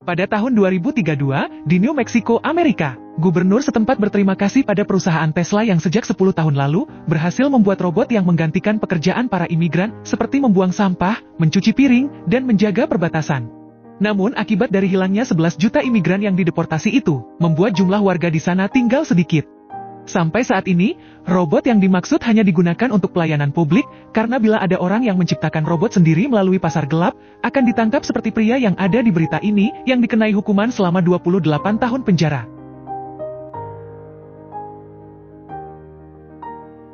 Pada tahun 2032, di New Mexico, Amerika, gubernur setempat berterima kasih pada perusahaan Tesla yang sejak 10 tahun lalu, berhasil membuat robot yang menggantikan pekerjaan para imigran, seperti membuang sampah, mencuci piring, dan menjaga perbatasan. Namun akibat dari hilangnya 11 juta imigran yang dideportasi itu, membuat jumlah warga di sana tinggal sedikit. Sampai saat ini, robot yang dimaksud hanya digunakan untuk pelayanan publik, karena bila ada orang yang menciptakan robot sendiri melalui pasar gelap, akan ditangkap seperti pria yang ada di berita ini, yang dikenai hukuman selama 28 tahun penjara.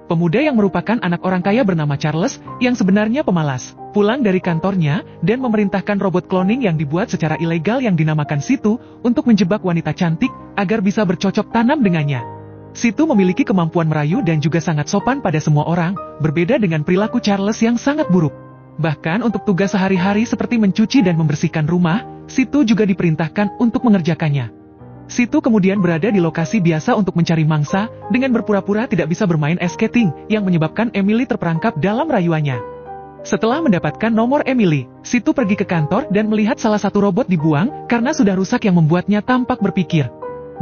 Pemuda yang merupakan anak orang kaya bernama Charles, yang sebenarnya pemalas, pulang dari kantornya, dan memerintahkan robot cloning yang dibuat secara ilegal yang dinamakan Situ, untuk menjebak wanita cantik, agar bisa bercocok tanam dengannya. Situ memiliki kemampuan merayu dan juga sangat sopan pada semua orang, berbeda dengan perilaku Charles yang sangat buruk. Bahkan untuk tugas sehari-hari seperti mencuci dan membersihkan rumah, Situ juga diperintahkan untuk mengerjakannya. Situ kemudian berada di lokasi biasa untuk mencari mangsa, dengan berpura-pura tidak bisa bermain ice skating, yang menyebabkan Emily terperangkap dalam rayuannya. Setelah mendapatkan nomor Emily, Situ pergi ke kantor dan melihat salah satu robot dibuang, karena sudah rusak yang membuatnya tampak berpikir.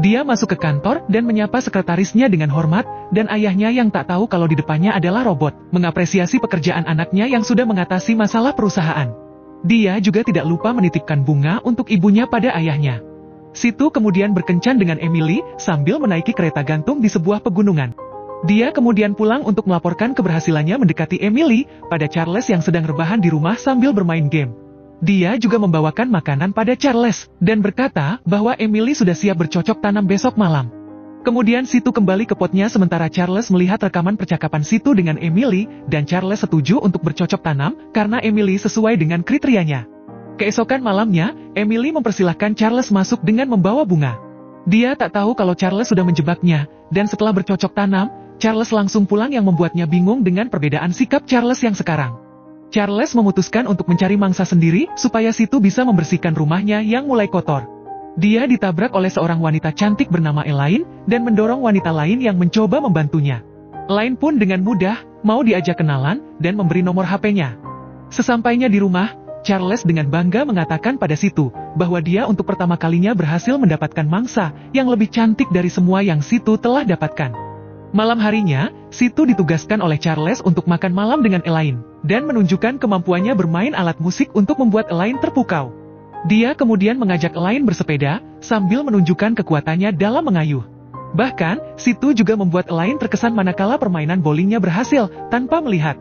Dia masuk ke kantor dan menyapa sekretarisnya dengan hormat, dan ayahnya yang tak tahu kalau di depannya adalah robot, mengapresiasi pekerjaan anaknya yang sudah mengatasi masalah perusahaan. Dia juga tidak lupa menitipkan bunga untuk ibunya pada ayahnya. Situ kemudian berkencan dengan Emily, sambil menaiki kereta gantung di sebuah pegunungan. Dia kemudian pulang untuk melaporkan keberhasilannya mendekati Emily, pada Charles yang sedang rebahan di rumah sambil bermain game. Dia juga membawakan makanan pada Charles, dan berkata bahwa Emily sudah siap bercocok tanam besok malam. Kemudian Situ kembali ke potnya sementara Charles melihat rekaman percakapan Situ dengan Emily, dan Charles setuju untuk bercocok tanam, karena Emily sesuai dengan kriterianya. Keesokan malamnya, Emily mempersilahkan Charles masuk dengan membawa bunga. Dia tak tahu kalau Charles sudah menjebaknya, dan setelah bercocok tanam, Charles langsung pulang yang membuatnya bingung dengan perbedaan sikap Charles yang sekarang. Charles memutuskan untuk mencari mangsa sendiri, supaya Situ bisa membersihkan rumahnya yang mulai kotor. Dia ditabrak oleh seorang wanita cantik bernama Elaine, dan mendorong wanita lain yang mencoba membantunya. Elaine pun dengan mudah, mau diajak kenalan, dan memberi nomor HP-nya. Sesampainya di rumah, Charles dengan bangga mengatakan pada Situ, bahwa dia untuk pertama kalinya berhasil mendapatkan mangsa, yang lebih cantik dari semua yang Situ telah dapatkan. Malam harinya, Situ ditugaskan oleh Charles untuk makan malam dengan Elaine, dan menunjukkan kemampuannya bermain alat musik untuk membuat Elaine terpukau. Dia kemudian mengajak Elaine bersepeda, sambil menunjukkan kekuatannya dalam mengayuh. Bahkan, Situ juga membuat Elaine terkesan manakala permainan bowlingnya berhasil, tanpa melihat.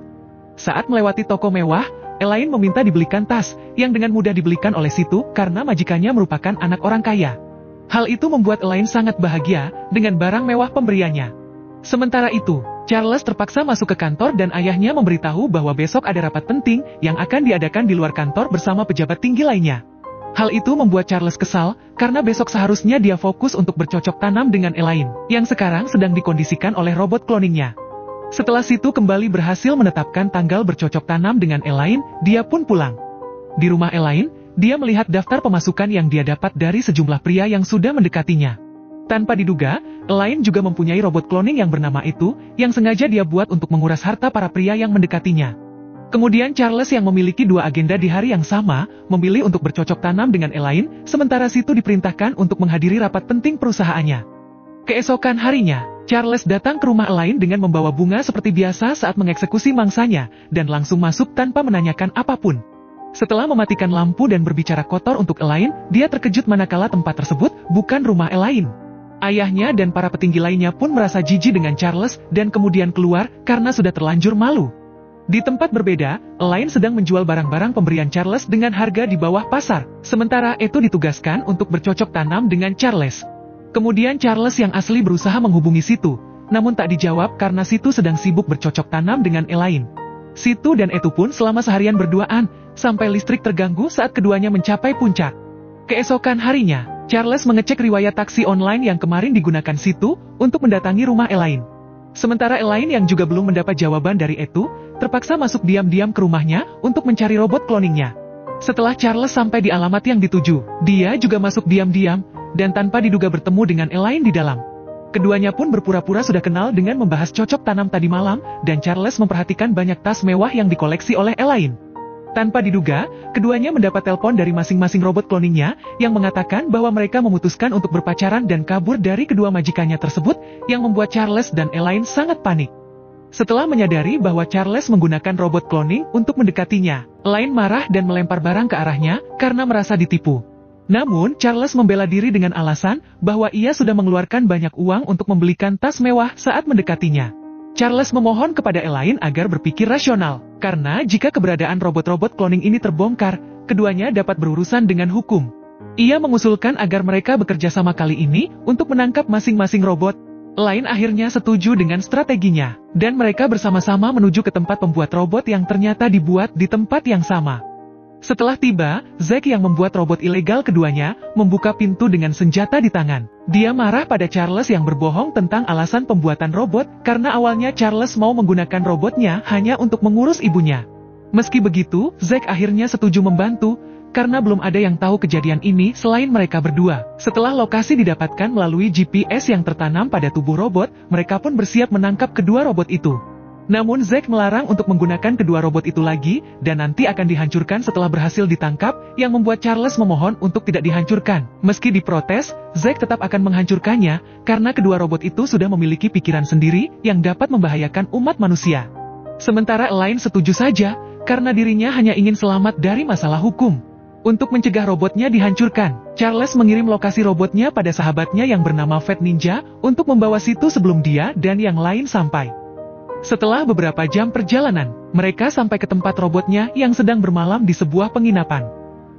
Saat melewati toko mewah, Elaine meminta dibelikan tas, yang dengan mudah dibelikan oleh Situ, karena majikannya merupakan anak orang kaya. Hal itu membuat Elaine sangat bahagia, dengan barang mewah pemberiannya. Sementara itu, Charles terpaksa masuk ke kantor dan ayahnya memberitahu bahwa besok ada rapat penting yang akan diadakan di luar kantor bersama pejabat tinggi lainnya. Hal itu membuat Charles kesal, karena besok seharusnya dia fokus untuk bercocok tanam dengan Elaine, yang sekarang sedang dikondisikan oleh robot cloningnya. Setelah Situ kembali berhasil menetapkan tanggal bercocok tanam dengan Elaine, dia pun pulang. Di rumah Elaine, dia melihat daftar pemasukan yang dia dapat dari sejumlah pria yang sudah mendekatinya. Tanpa diduga, Elaine juga mempunyai robot cloning yang bernama itu, yang sengaja dia buat untuk menguras harta para pria yang mendekatinya. Kemudian Charles yang memiliki dua agenda di hari yang sama, memilih untuk bercocok tanam dengan Elaine, sementara Situ diperintahkan untuk menghadiri rapat penting perusahaannya. Keesokan harinya, Charles datang ke rumah Elaine dengan membawa bunga seperti biasa saat mengeksekusi mangsanya, dan langsung masuk tanpa menanyakan apapun. Setelah mematikan lampu dan berbicara kotor untuk Elaine, dia terkejut manakala tempat tersebut bukan rumah Elaine. Ayahnya dan para petinggi lainnya pun merasa jijik dengan Charles, dan kemudian keluar, karena sudah terlanjur malu. Di tempat berbeda, Elaine sedang menjual barang-barang pemberian Charles dengan harga di bawah pasar, sementara itu ditugaskan untuk bercocok tanam dengan Charles. Kemudian Charles yang asli berusaha menghubungi Situ, namun tak dijawab karena Situ sedang sibuk bercocok tanam dengan Elaine. Situ dan Etu pun selama seharian berduaan, sampai listrik terganggu saat keduanya mencapai puncak. Keesokan harinya, Charles mengecek riwayat taksi online yang kemarin digunakan Situ untuk mendatangi rumah Elaine. Sementara Elaine yang juga belum mendapat jawaban dari Etu, terpaksa masuk diam-diam ke rumahnya untuk mencari robot cloningnya. Setelah Charles sampai di alamat yang dituju, dia juga masuk diam-diam, dan tanpa diduga bertemu dengan Elaine di dalam. Keduanya pun berpura-pura sudah kenal dengan membahas cocok tanam tadi malam, dan Charles memperhatikan banyak tas mewah yang dikoleksi oleh Elaine. Tanpa diduga, keduanya mendapat telepon dari masing-masing robot cloningnya yang mengatakan bahwa mereka memutuskan untuk berpacaran dan kabur dari kedua majikannya tersebut yang membuat Charles dan Elaine sangat panik. Setelah menyadari bahwa Charles menggunakan robot cloning untuk mendekatinya, Elaine marah dan melempar barang ke arahnya karena merasa ditipu. Namun, Charles membela diri dengan alasan bahwa ia sudah mengeluarkan banyak uang untuk membelikan tas mewah saat mendekatinya. Charles memohon kepada Elaine agar berpikir rasional, karena jika keberadaan robot-robot cloning ini terbongkar, keduanya dapat berurusan dengan hukum. Ia mengusulkan agar mereka bekerja sama kali ini untuk menangkap masing-masing robot. Elaine akhirnya setuju dengan strateginya, dan mereka bersama-sama menuju ke tempat pembuat robot yang ternyata dibuat di tempat yang sama. Setelah tiba, Zack yang membuat robot ilegal keduanya, membuka pintu dengan senjata di tangan. Dia marah pada Charles yang berbohong tentang alasan pembuatan robot, karena awalnya Charles mau menggunakan robotnya hanya untuk mengurus ibunya. Meski begitu, Zack akhirnya setuju membantu, karena belum ada yang tahu kejadian ini selain mereka berdua. Setelah lokasi didapatkan melalui GPS yang tertanam pada tubuh robot, mereka pun bersiap menangkap kedua robot itu. Namun Zack melarang untuk menggunakan kedua robot itu lagi, dan nanti akan dihancurkan setelah berhasil ditangkap, yang membuat Charles memohon untuk tidak dihancurkan. Meski diprotes, Zack tetap akan menghancurkannya, karena kedua robot itu sudah memiliki pikiran sendiri, yang dapat membahayakan umat manusia. Sementara Elaine setuju saja, karena dirinya hanya ingin selamat dari masalah hukum. Untuk mencegah robotnya dihancurkan, Charles mengirim lokasi robotnya pada sahabatnya yang bernama Fat Ninja, untuk membawa situ sebelum dia dan yang lain sampai. Setelah beberapa jam perjalanan, mereka sampai ke tempat robotnya yang sedang bermalam di sebuah penginapan.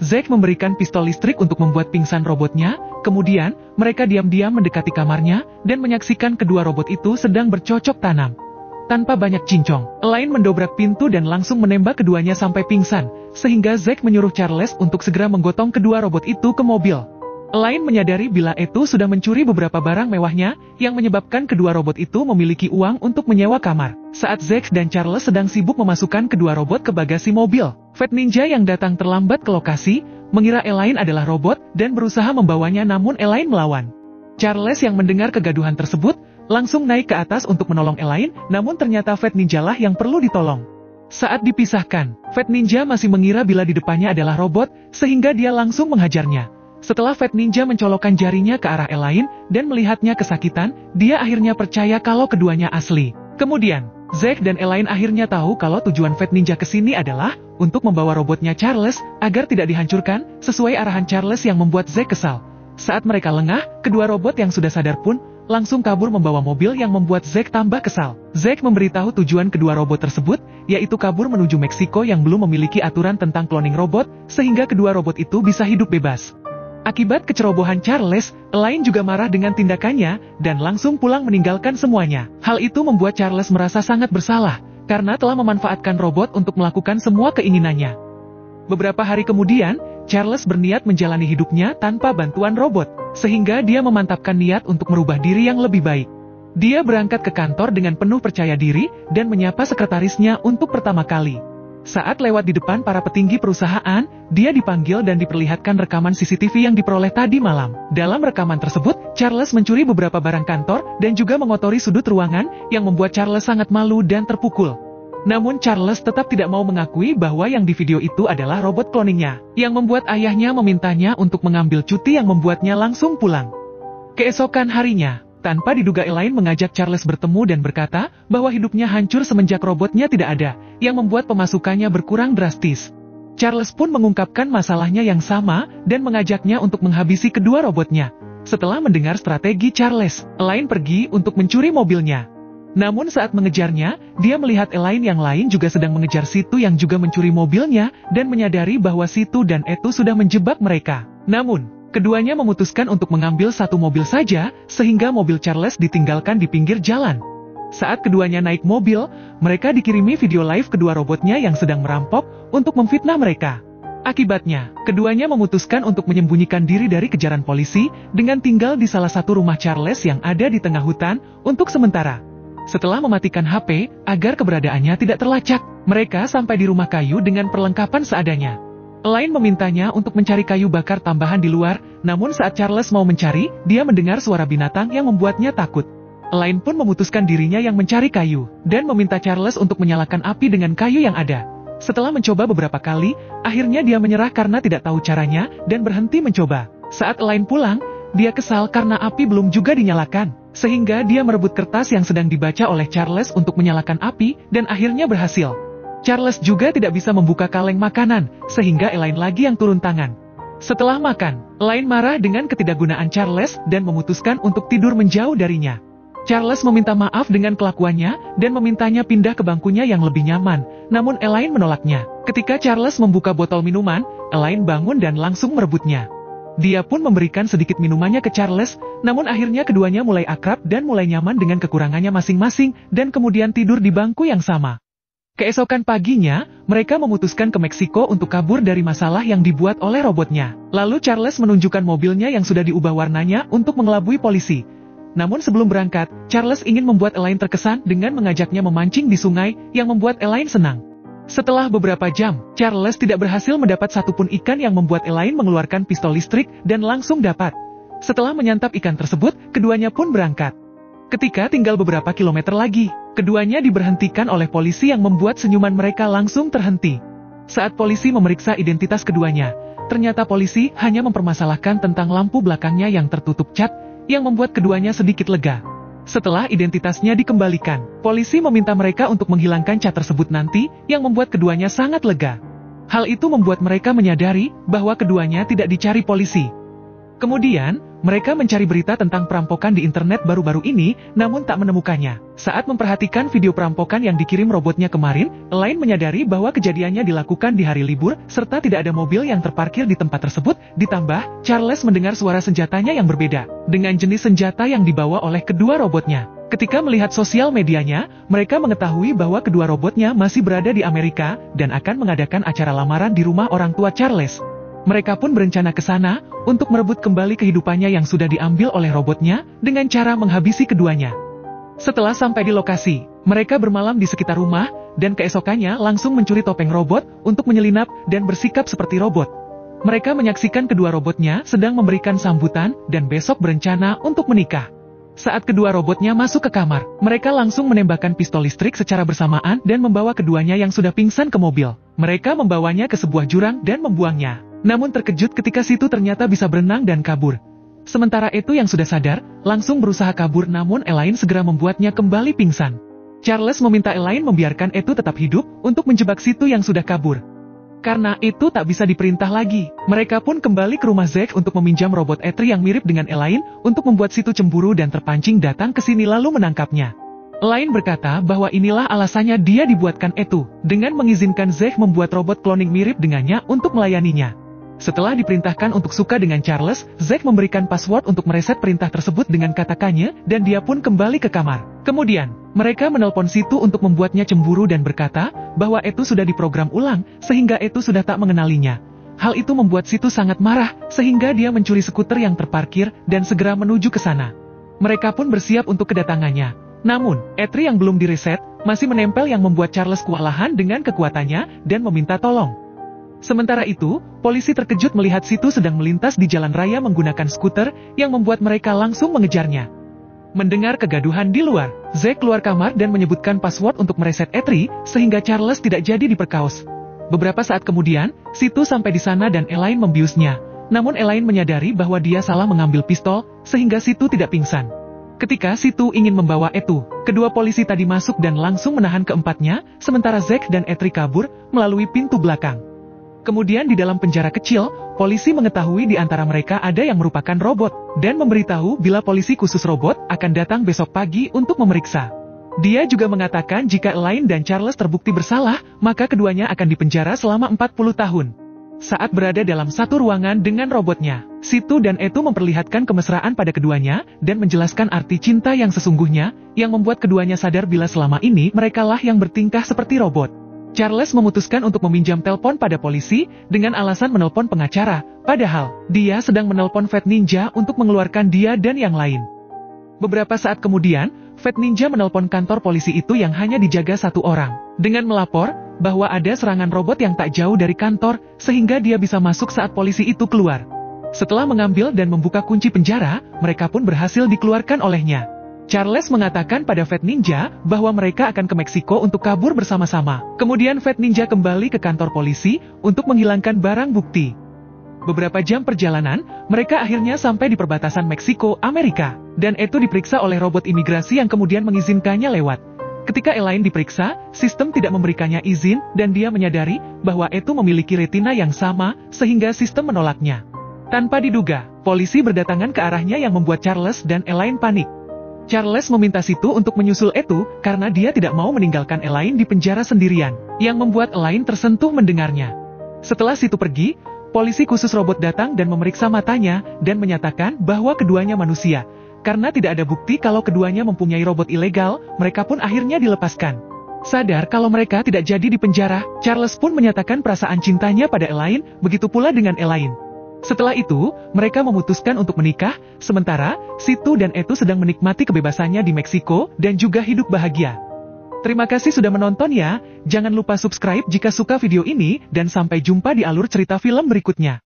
Zack memberikan pistol listrik untuk membuat pingsan robotnya, kemudian mereka diam-diam mendekati kamarnya dan menyaksikan kedua robot itu sedang bercocok tanam. Tanpa banyak cincong, Elaine mendobrak pintu dan langsung menembak keduanya sampai pingsan, sehingga Zack menyuruh Charles untuk segera menggotong kedua robot itu ke mobil. Elaine menyadari bila itu sudah mencuri beberapa barang mewahnya, yang menyebabkan kedua robot itu memiliki uang untuk menyewa kamar. Saat Zack dan Charles sedang sibuk memasukkan kedua robot ke bagasi mobil, Fat Ninja yang datang terlambat ke lokasi, mengira Elaine adalah robot, dan berusaha membawanya namun Elaine melawan. Charles yang mendengar kegaduhan tersebut, langsung naik ke atas untuk menolong Elaine, namun ternyata Fat Ninja lah yang perlu ditolong. Saat dipisahkan, Fat Ninja masih mengira bila di depannya adalah robot, sehingga dia langsung menghajarnya. Setelah Fat Ninja mencolokkan jarinya ke arah Elaine dan melihatnya kesakitan, dia akhirnya percaya kalau keduanya asli. Kemudian, Zack dan Elaine akhirnya tahu kalau tujuan Fat Ninja kesini adalah untuk membawa robotnya Charles agar tidak dihancurkan, sesuai arahan Charles yang membuat Zack kesal. Saat mereka lengah, kedua robot yang sudah sadar pun langsung kabur membawa mobil yang membuat Zack tambah kesal. Zack memberitahu tujuan kedua robot tersebut, yaitu kabur menuju Meksiko yang belum memiliki aturan tentang cloning robot, sehingga kedua robot itu bisa hidup bebas. Akibat kecerobohan Charles, Elaine juga marah dengan tindakannya, dan langsung pulang meninggalkan semuanya. Hal itu membuat Charles merasa sangat bersalah, karena telah memanfaatkan robot untuk melakukan semua keinginannya. Beberapa hari kemudian, Charles berniat menjalani hidupnya tanpa bantuan robot, sehingga dia memantapkan niat untuk merubah diri yang lebih baik. Dia berangkat ke kantor dengan penuh percaya diri, dan menyapa sekretarisnya untuk pertama kali. Saat lewat di depan para petinggi perusahaan, dia dipanggil dan diperlihatkan rekaman CCTV yang diperoleh tadi malam. Dalam rekaman tersebut, Charles mencuri beberapa barang kantor dan juga mengotori sudut ruangan yang membuat Charles sangat malu dan terpukul. Namun Charles tetap tidak mau mengakui bahwa yang di video itu adalah robot cloningnya, yang membuat ayahnya memintanya untuk mengambil cuti yang membuatnya langsung pulang. Keesokan harinya, tanpa diduga Elaine mengajak Charles bertemu dan berkata bahwa hidupnya hancur semenjak robotnya tidak ada, yang membuat pemasukannya berkurang drastis. Charles pun mengungkapkan masalahnya yang sama, dan mengajaknya untuk menghabisi kedua robotnya. Setelah mendengar strategi Charles, Elaine pergi untuk mencuri mobilnya. Namun saat mengejarnya, dia melihat Elaine yang lain juga sedang mengejar Situ yang juga mencuri mobilnya, dan menyadari bahwa Situ dan Etu sudah menjebak mereka. Namun, keduanya memutuskan untuk mengambil satu mobil saja, sehingga mobil Charles ditinggalkan di pinggir jalan. Saat keduanya naik mobil, mereka dikirimi video live kedua robotnya yang sedang merampok untuk memfitnah mereka. Akibatnya, keduanya memutuskan untuk menyembunyikan diri dari kejaran polisi dengan tinggal di salah satu rumah Charles yang ada di tengah hutan untuk sementara. Setelah mematikan HP, agar keberadaannya tidak terlacak, mereka sampai di rumah kayu dengan perlengkapan seadanya. Elaine memintanya untuk mencari kayu bakar tambahan di luar, namun saat Charles mau mencari, dia mendengar suara binatang yang membuatnya takut. Elaine pun memutuskan dirinya yang mencari kayu, dan meminta Charles untuk menyalakan api dengan kayu yang ada. Setelah mencoba beberapa kali, akhirnya dia menyerah karena tidak tahu caranya dan berhenti mencoba. Saat Elaine pulang, dia kesal karena api belum juga dinyalakan, sehingga dia merebut kertas yang sedang dibaca oleh Charles untuk menyalakan api dan akhirnya berhasil. Charles juga tidak bisa membuka kaleng makanan, sehingga Elaine lagi yang turun tangan. Setelah makan, Elaine marah dengan ketidakgunaan Charles dan memutuskan untuk tidur menjauh darinya. Charles meminta maaf dengan kelakuannya dan memintanya pindah ke bangkunya yang lebih nyaman, namun Elaine menolaknya. Ketika Charles membuka botol minuman, Elaine bangun dan langsung merebutnya. Dia pun memberikan sedikit minumannya ke Charles, namun akhirnya keduanya mulai akrab dan mulai nyaman dengan kekurangannya masing-masing dan kemudian tidur di bangku yang sama. Keesokan paginya, mereka memutuskan ke Meksiko untuk kabur dari masalah yang dibuat oleh robotnya. Lalu Charles menunjukkan mobilnya yang sudah diubah warnanya untuk mengelabui polisi. Namun sebelum berangkat, Charles ingin membuat Elaine terkesan dengan mengajaknya memancing di sungai yang membuat Elaine senang. Setelah beberapa jam, Charles tidak berhasil mendapat satupun ikan yang membuat Elaine mengeluarkan pistol listrik dan langsung dapat. Setelah menyantap ikan tersebut, keduanya pun berangkat. Ketika tinggal beberapa kilometer lagi, keduanya diberhentikan oleh polisi yang membuat senyuman mereka langsung terhenti. Saat polisi memeriksa identitas keduanya, ternyata polisi hanya mempermasalahkan tentang lampu belakangnya yang tertutup cat, yang membuat keduanya sedikit lega. Setelah identitasnya dikembalikan, polisi meminta mereka untuk menghilangkan cat tersebut nanti, yang membuat keduanya sangat lega. Hal itu membuat mereka menyadari bahwa keduanya tidak dicari polisi. Kemudian, mereka mencari berita tentang perampokan di internet baru-baru ini, namun tak menemukannya. Saat memperhatikan video perampokan yang dikirim robotnya kemarin, Elaine menyadari bahwa kejadiannya dilakukan di hari libur, serta tidak ada mobil yang terparkir di tempat tersebut, ditambah, Charles mendengar suara senjatanya yang berbeda, dengan jenis senjata yang dibawa oleh kedua robotnya. Ketika melihat sosial medianya, mereka mengetahui bahwa kedua robotnya masih berada di Amerika, dan akan mengadakan acara lamaran di rumah orang tua Charles. Mereka pun berencana ke sana untuk merebut kembali kehidupannya yang sudah diambil oleh robotnya dengan cara menghabisi keduanya. Setelah sampai di lokasi, mereka bermalam di sekitar rumah dan keesokannya langsung mencuri topeng robot untuk menyelinap dan bersikap seperti robot. Mereka menyaksikan kedua robotnya sedang memberikan sambutan dan besok berencana untuk menikah. Saat kedua robotnya masuk ke kamar, mereka langsung menembakkan pistol listrik secara bersamaan dan membawa keduanya yang sudah pingsan ke mobil. Mereka membawanya ke sebuah jurang dan membuangnya. Namun terkejut ketika situ ternyata bisa berenang dan kabur. Sementara itu yang sudah sadar, langsung berusaha kabur namun Elaine segera membuatnya kembali pingsan. Charles meminta Elaine membiarkan itu tetap hidup untuk menjebak situ yang sudah kabur. Karena itu tak bisa diperintah lagi, mereka pun kembali ke rumah Zack untuk meminjam robot Etri yang mirip dengan Elaine untuk membuat situ cemburu dan terpancing datang ke sini lalu menangkapnya. Elaine berkata bahwa inilah alasannya dia dibuatkan itu, dengan mengizinkan Zack membuat robot cloning mirip dengannya untuk melayaninya. Setelah diperintahkan untuk suka dengan Charles, Zack memberikan password untuk mereset perintah tersebut dengan katakannya, dan dia pun kembali ke kamar. Kemudian, mereka menelpon situ untuk membuatnya cemburu dan berkata bahwa itu sudah diprogram ulang, sehingga itu sudah tak mengenalinya. Hal itu membuat situ sangat marah, sehingga dia mencuri skuter yang terparkir dan segera menuju ke sana. Mereka pun bersiap untuk kedatangannya. Namun, Etri yang belum direset, masih menempel yang membuat Charles kewalahan dengan kekuatannya dan meminta tolong. Sementara itu, polisi terkejut melihat situ sedang melintas di jalan raya menggunakan skuter, yang membuat mereka langsung mengejarnya. Mendengar kegaduhan di luar, Zack keluar kamar dan menyebutkan password untuk mereset Etri, sehingga Charles tidak jadi diperkaos. Beberapa saat kemudian, situ sampai di sana dan Elaine membiusnya. Namun Elaine menyadari bahwa dia salah mengambil pistol, sehingga situ tidak pingsan. Ketika situ ingin membawa itu, kedua polisi tadi masuk dan langsung menahan keempatnya, sementara Zack dan Etri kabur melalui pintu belakang. Kemudian di dalam penjara kecil, polisi mengetahui di antara mereka ada yang merupakan robot, dan memberitahu bila polisi khusus robot akan datang besok pagi untuk memeriksa. Dia juga mengatakan jika Elaine dan Charles terbukti bersalah, maka keduanya akan dipenjara selama 40 tahun. Saat berada dalam satu ruangan dengan robotnya, Situ dan Etu memperlihatkan kemesraan pada keduanya, dan menjelaskan arti cinta yang sesungguhnya, yang membuat keduanya sadar bila selama ini merekalah yang bertingkah seperti robot. Charles memutuskan untuk meminjam telepon pada polisi, dengan alasan menelpon pengacara, padahal, dia sedang menelpon Fat Ninja untuk mengeluarkan dia dan yang lain. Beberapa saat kemudian, Fat Ninja menelpon kantor polisi itu yang hanya dijaga satu orang, dengan melapor, bahwa ada serangan robot yang tak jauh dari kantor, sehingga dia bisa masuk saat polisi itu keluar. Setelah mengambil dan membuka kunci penjara, mereka pun berhasil dikeluarkan olehnya. Charles mengatakan pada Fat Ninja bahwa mereka akan ke Meksiko untuk kabur bersama-sama. Kemudian Fat Ninja kembali ke kantor polisi untuk menghilangkan barang bukti. Beberapa jam perjalanan, mereka akhirnya sampai di perbatasan Meksiko, Amerika. Dan Etu diperiksa oleh robot imigrasi yang kemudian mengizinkannya lewat. Ketika Elaine diperiksa, sistem tidak memberikannya izin dan dia menyadari bahwa Etu memiliki retina yang sama sehingga sistem menolaknya. Tanpa diduga, polisi berdatangan ke arahnya yang membuat Charles dan Elaine panik. Charles meminta Situ untuk menyusul Etu karena dia tidak mau meninggalkan Elaine di penjara sendirian, yang membuat Elaine tersentuh mendengarnya. Setelah Situ pergi, polisi khusus robot datang dan memeriksa matanya dan menyatakan bahwa keduanya manusia. Karena tidak ada bukti kalau keduanya mempunyai robot ilegal, mereka pun akhirnya dilepaskan. Sadar kalau mereka tidak jadi di penjara, Charles pun menyatakan perasaan cintanya pada Elaine, begitu pula dengan Elaine. Setelah itu, mereka memutuskan untuk menikah, sementara Situ dan Etu sedang menikmati kebebasannya di Meksiko dan juga hidup bahagia. Terima kasih sudah menonton ya, jangan lupa subscribe jika suka video ini dan sampai jumpa di alur cerita film berikutnya.